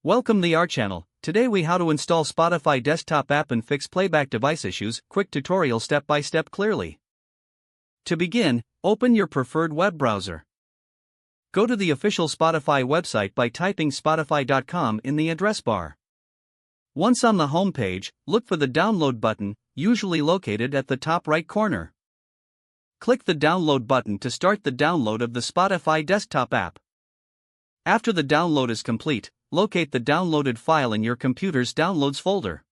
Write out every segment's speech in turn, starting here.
Welcome to our channel. Today we how to install Spotify desktop app and fix playback device issues. Quick tutorial step by step clearly. To begin, open your preferred web browser. Go to the official Spotify website by typing spotify.com in the address bar. Once on the home page, look for the download button, usually located at the top right corner. Click the download button to start the download of the Spotify desktop app. After the download is complete, locate the downloaded file in your computer's Downloads folder.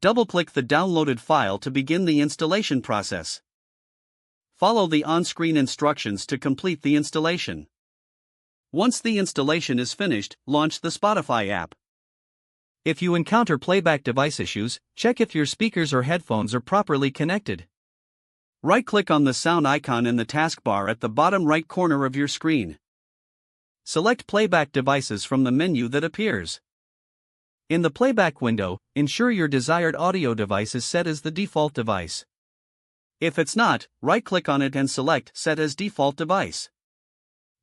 Double-click the downloaded file to begin the installation process. Follow the on-screen instructions to complete the installation. Once the installation is finished, launch the Spotify app. If you encounter playback device issues, check if your speakers or headphones are properly connected. Right-click on the sound icon in the taskbar at the bottom right corner of your screen. Select Playback Devices from the menu that appears. In the Playback window, ensure your desired audio device is set as the default device. If it's not, right-click on it and select Set as Default Device.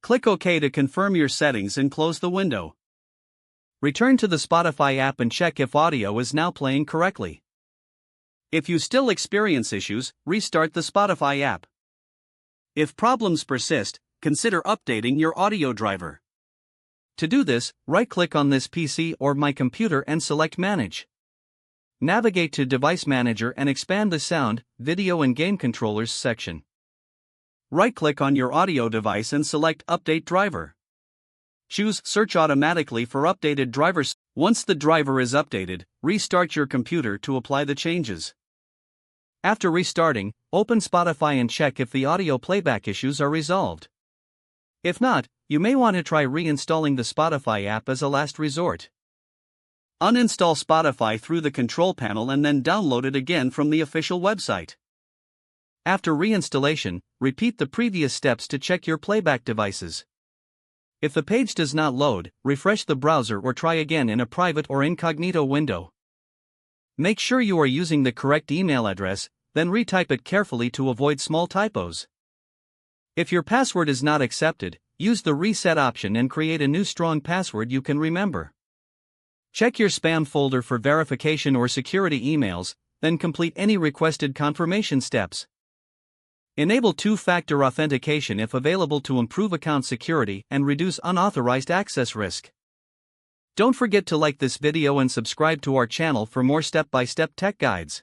Click OK to confirm your settings and close the window. Return to the Spotify app and check if audio is now playing correctly. If you still experience issues, restart the Spotify app. If problems persist, consider updating your audio driver. To do this, right-click on this PC or my computer and select Manage. Navigate to Device Manager and expand the Sound, Video and Game Controllers section. Right-click on your audio device and select Update Driver. Choose Search automatically for updated drivers. Once the driver is updated, restart your computer to apply the changes. After restarting, open Spotify and check if the audio playback issues are resolved. If not, you may want to try reinstalling the Spotify app as a last resort. Uninstall Spotify through the control panel and then download it again from the official website. After reinstallation, repeat the previous steps to check your playback devices. If the page does not load, refresh the browser or try again in a private or incognito window. Make sure you are using the correct email address, then retype it carefully to avoid small typos. If your password is not accepted, use the reset option and create a new strong password you can remember. Check your spam folder for verification or security emails, then complete any requested confirmation steps. Enable two-factor authentication if available to improve account security and reduce unauthorized access risk. Don't forget to like this video and subscribe to our channel for more step-by-step tech guides.